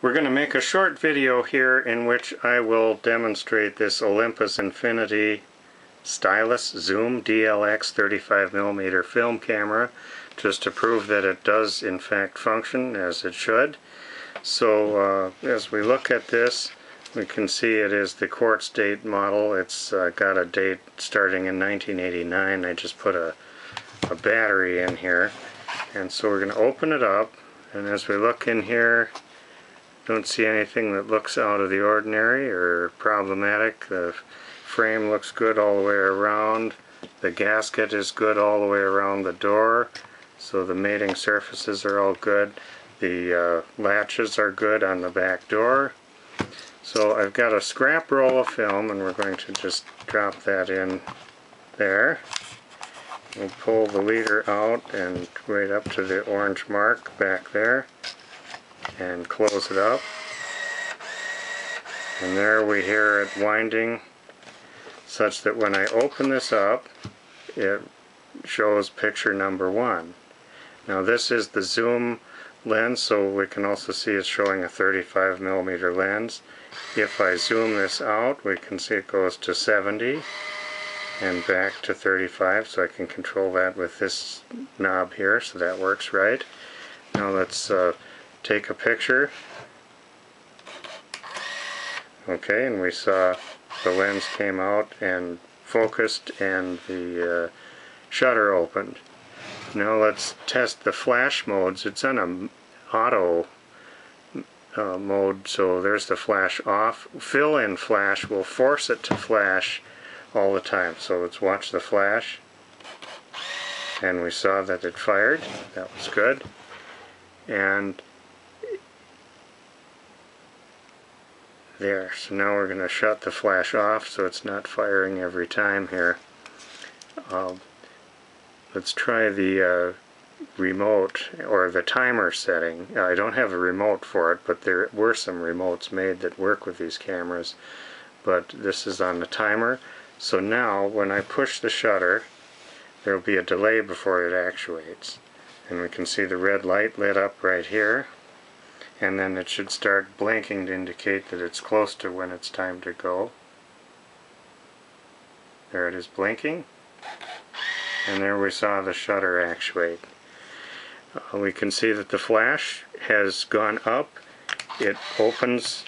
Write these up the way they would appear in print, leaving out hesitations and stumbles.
We're going to make a short video here in which I will demonstrate this Olympus Infinity Stylus Zoom DLX 35mm film camera, just to prove that it does in fact function as it should. So as we look at this, we can see it is the quartz date model. It's got a date starting in 1989. I just put a battery in here, and so we're going to open it up, and as we look in here, don't see anything that looks out of the ordinary or problematic. The frame looks good all the way around. The gasket is good all the way around the door, so the mating surfaces are all good. The latches are good on the back door. So I've got a scrap roll of film, and we're going to just drop that in there. We'll pull the leader out and right up to the orange mark back there and close it up. And there we hear it winding, such that when I open this up, it shows picture number 1. Now this is the zoom lens, so we can also see it's showing a 35mm lens. If I zoom this out, we can see it goes to 70 and back to 35, so I can control that with this knob here, so that works right. Now let's take a picture. Okay, and we saw the lens came out and focused and the shutter opened. Now let's test the flash modes. It's on a auto mode, so there's the flash off. Fill-in flash will force it to flash all the time. So let's watch the flash, and we saw that it fired. That was good. And there, so now we're going to shut the flash off so it's not firing every time here. Let's try the remote or the timer setting. I don't have a remote for it, but there were some remotes made that work with these cameras. But this is on the timer. So now when I push the shutter, there will be a delay before it actuates. And we can see the red light lit up right here. And then it should start blinking to indicate that it's close to when it's time to go. There it is blinking. And there we saw the shutter actuate. We can see that the flash has gone up. It opens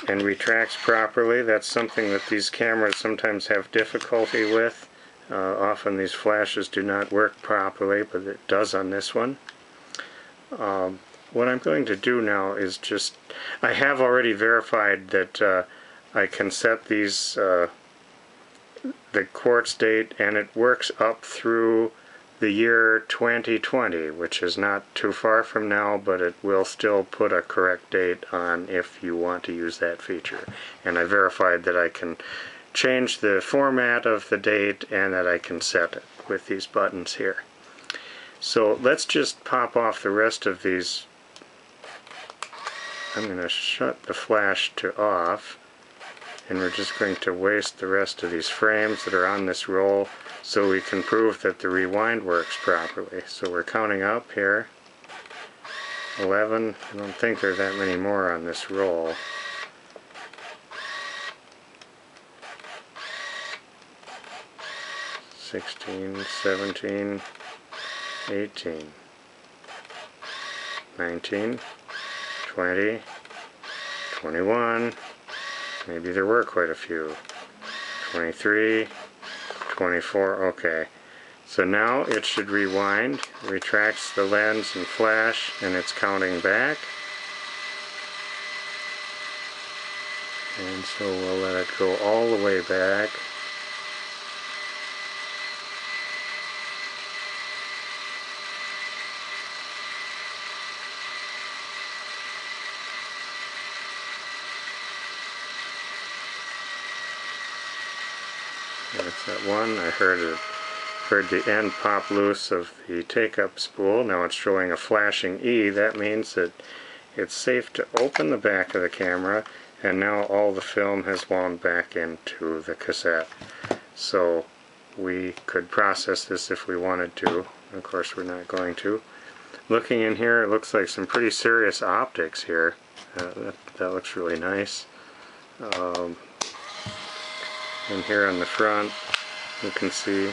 and retracts properly. That's something that these cameras sometimes have difficulty with. Often these flashes do not work properly, but it does on this one. What I'm going to do now is just, I have already verified that I can set these the quartz date, and it works up through the year 2020, which is not too far from now, but it will still put a correct date on if you want to use that feature. And I verified that I can change the format of the date and that I can set it with these buttons here. So let's just pop off the rest of these. I'm going to shut the flash to off, and we're just going to waste the rest of these frames that are on this roll so we can prove that the rewind works properly. So we're counting up here. 11. I don't think there are that many more on this roll. 16, 17, 18, 19, 20, 21, maybe there were quite a few, 23, 24, okay. So now it should rewind, retracts the lens and flash, and it's counting back. And so we'll let it go all the way back. That's that one. I heard the end pop loose of the take-up spool. Now it's showing a flashing E. That means that it's safe to open the back of the camera, and now all the film has wound back into the cassette. So we could process this if we wanted to. Of course we're not going to. looking in here, it looks like some pretty serious optics here. That looks really nice. And here on the front, you can see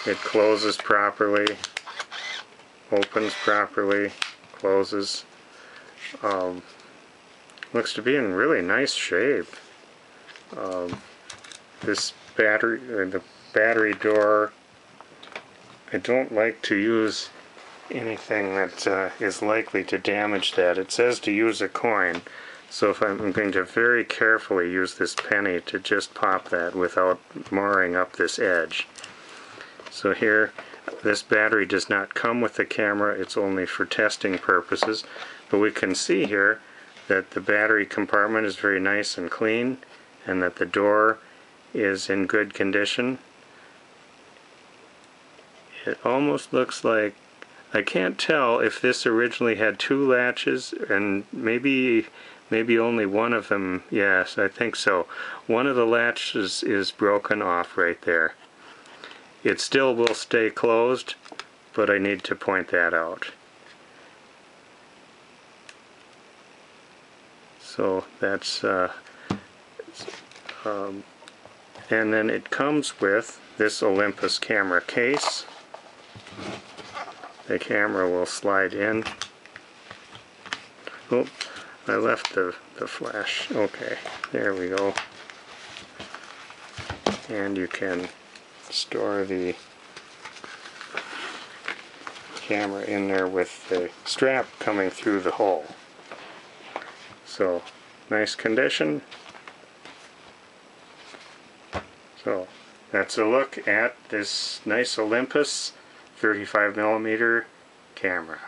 it closes properly, opens properly, closes. Looks to be in really nice shape. This battery, or the battery door, I don't like to use anything that is likely to damage that. It says to use a coin, so if I'm going to very carefully use this penny to just pop that without marring up this edge. So here, this battery does not come with the camera, it's only for testing purposes, but we can see here that the battery compartment is very nice and clean, and that the door is in good condition. It almost looks like, I can't tell if this originally had two latches, and maybe only one of them. Yes, I think so. One of the latches is broken off right there. It still will stay closed, but I need to point that out. So that's and then it comes with this Olympus camera case. The camera will slide in. Oh, I left the flash. Okay, there we go. And you can store the camera in there with the strap coming through the hole. So, nice condition. So, that's a look at this nice Olympus 35mm camera.